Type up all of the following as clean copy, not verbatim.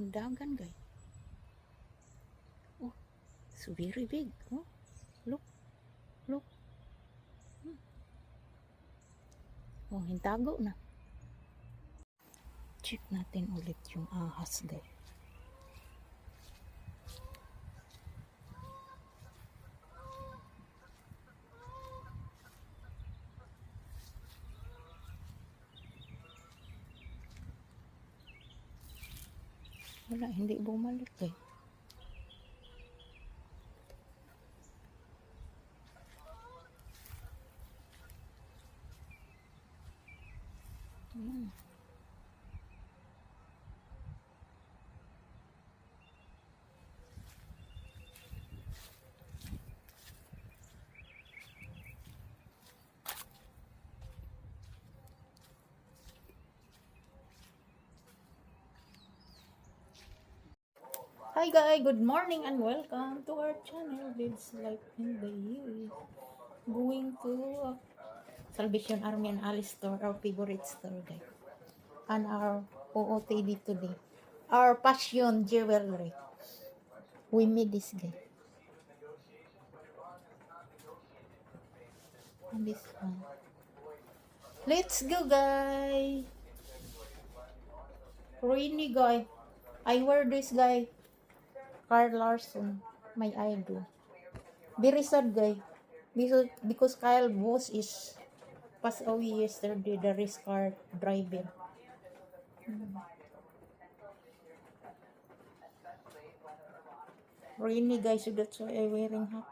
Dagan guys. Oh, it's very big. Oh, look, look. Oh, hintago na. Check natin ulit yung ahas guys. Wala, hindi bumalik guys. Ayan. Hi guys, good morning and welcome to our channel. It's like in the year. Going to Salvation Army and Alice store, our favorite store guys. And our OOTD today. Our passion jewelry. We made this guy. And this one. Let's go guys. Rainy guy. I wear this guy. Carl Larson, my idol. Very sad guy. Because Kyle Boss is passed away yesterday, the race car driver. Rainy guys, so that's why I'm wearing hat.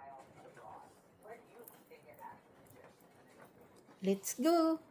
Let's go!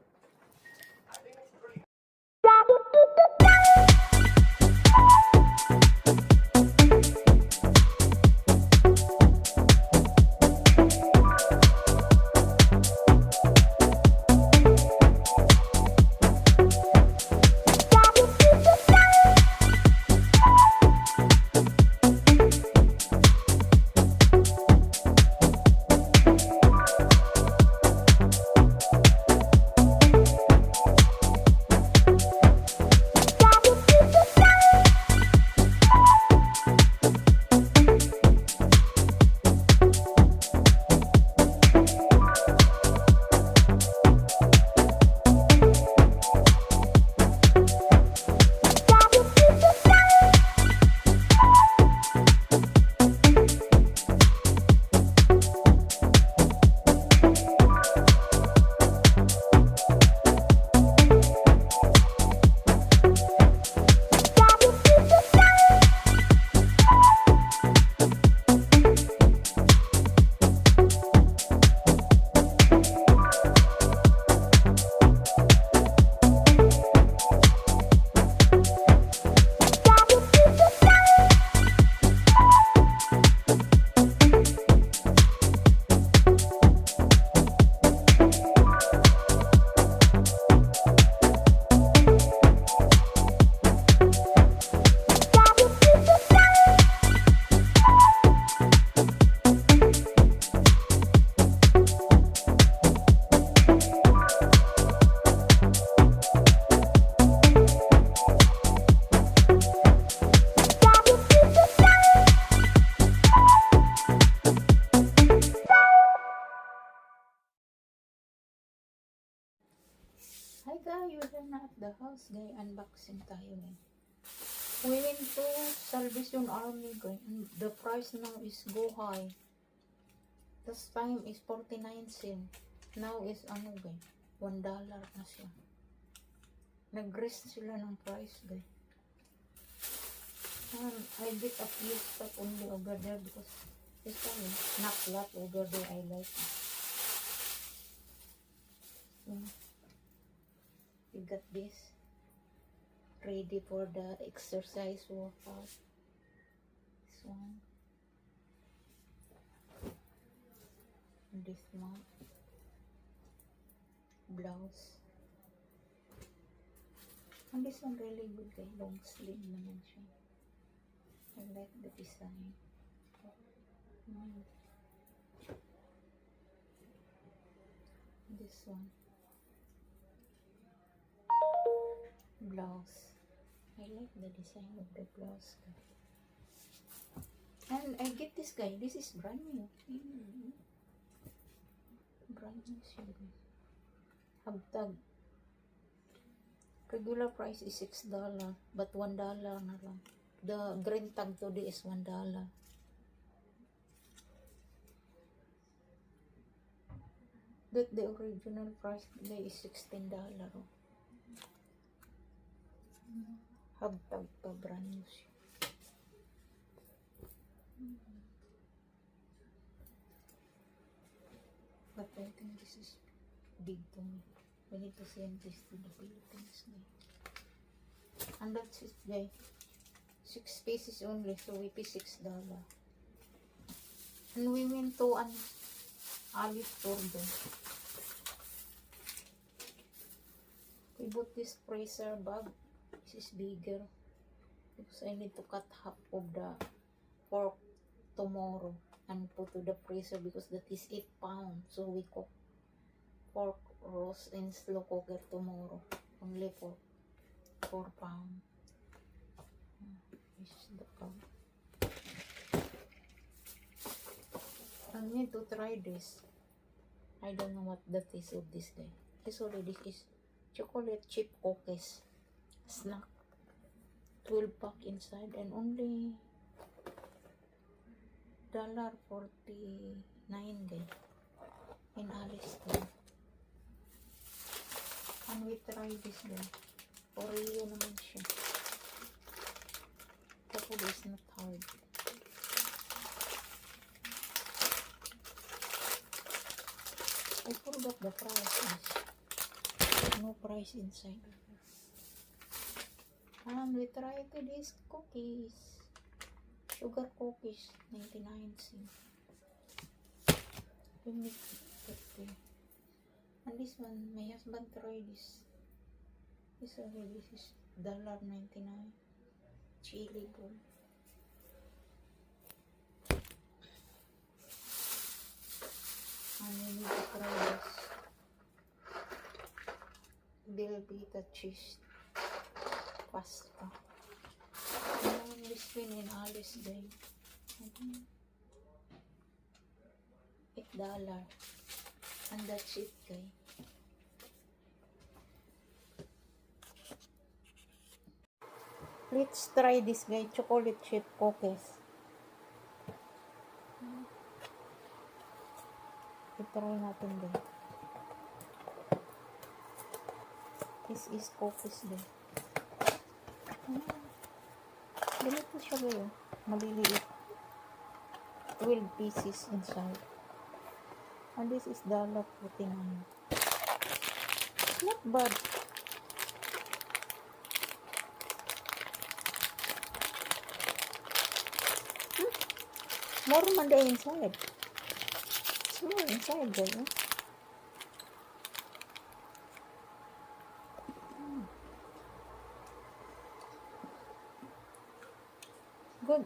Hi guys, we're na at the house guys. Unboxing tayo guys. We went to Salvation Army guys. The price now is go high. This time is 49 cents. Now is ano guys, $1 na siya. Nag-rest sila ng price guys. I get a few stuff only over there because this one is not lot over there. I like it. You got this ready for the exercise workout. This one. And this one. Blouse. And this one really good guys. Long sleeve naman siya. I like the design. This one. Blouse. I like the design of the blouse. And I get this guy. This is brand new. Brand new siya. Habtag. Regular price is $6, but $1 na lang. The green tag today is $1. That the original price today is $16. Habtag pa brand new siya. But I think this is big to me. We need to send this to the Philippines. And that's it, guys. 6 pieces only, so we pay $6. And we went to an Alice store there. We bought this freezer bag. This is bigger because I need to cut half of the pork tomorrow and put to the freezer because that is 8 pounds. So we cook pork roast in slow cooker tomorrow. Only for 4 pounds. This is the pound. I need to try this. I don't know what the taste of this guy. This already is chocolate chip cookies. Snack. 12 pack inside and only $49 guys. In Alice store. And we try this guy. Oreo naman siya. Chocolate is not hard. I forgot the price is. No price inside. And we try to these cookies. Sugar cookies. 99 cents. And this one, my husband tried this. This is $1.99. Chili ball. And we need to try this. Velveeta cheese pasta. And this one in Alice Day. $8. And that's it, guys. Let's try this, guys. Chocolate chip cookies. I-try natin din. This is cookies din. Ganito siya, guys. Maliliit. 12 pieces inside. And this is $1.49. It's not bad. More man the inside. It's more inside, guys. Good.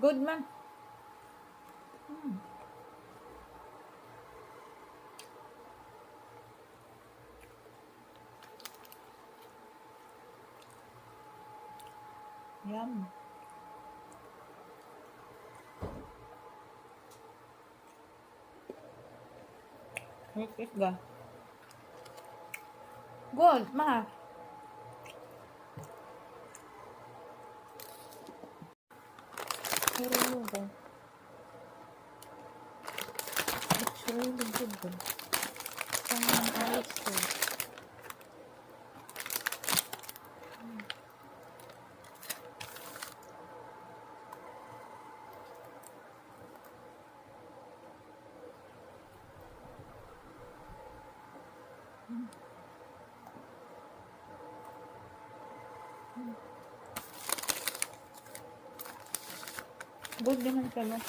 Good man. Yum. What is that? Good, ma. It's really good. It's really good. Good din ang kala.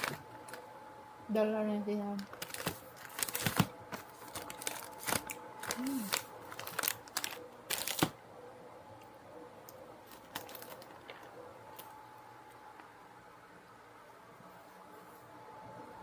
$1.99.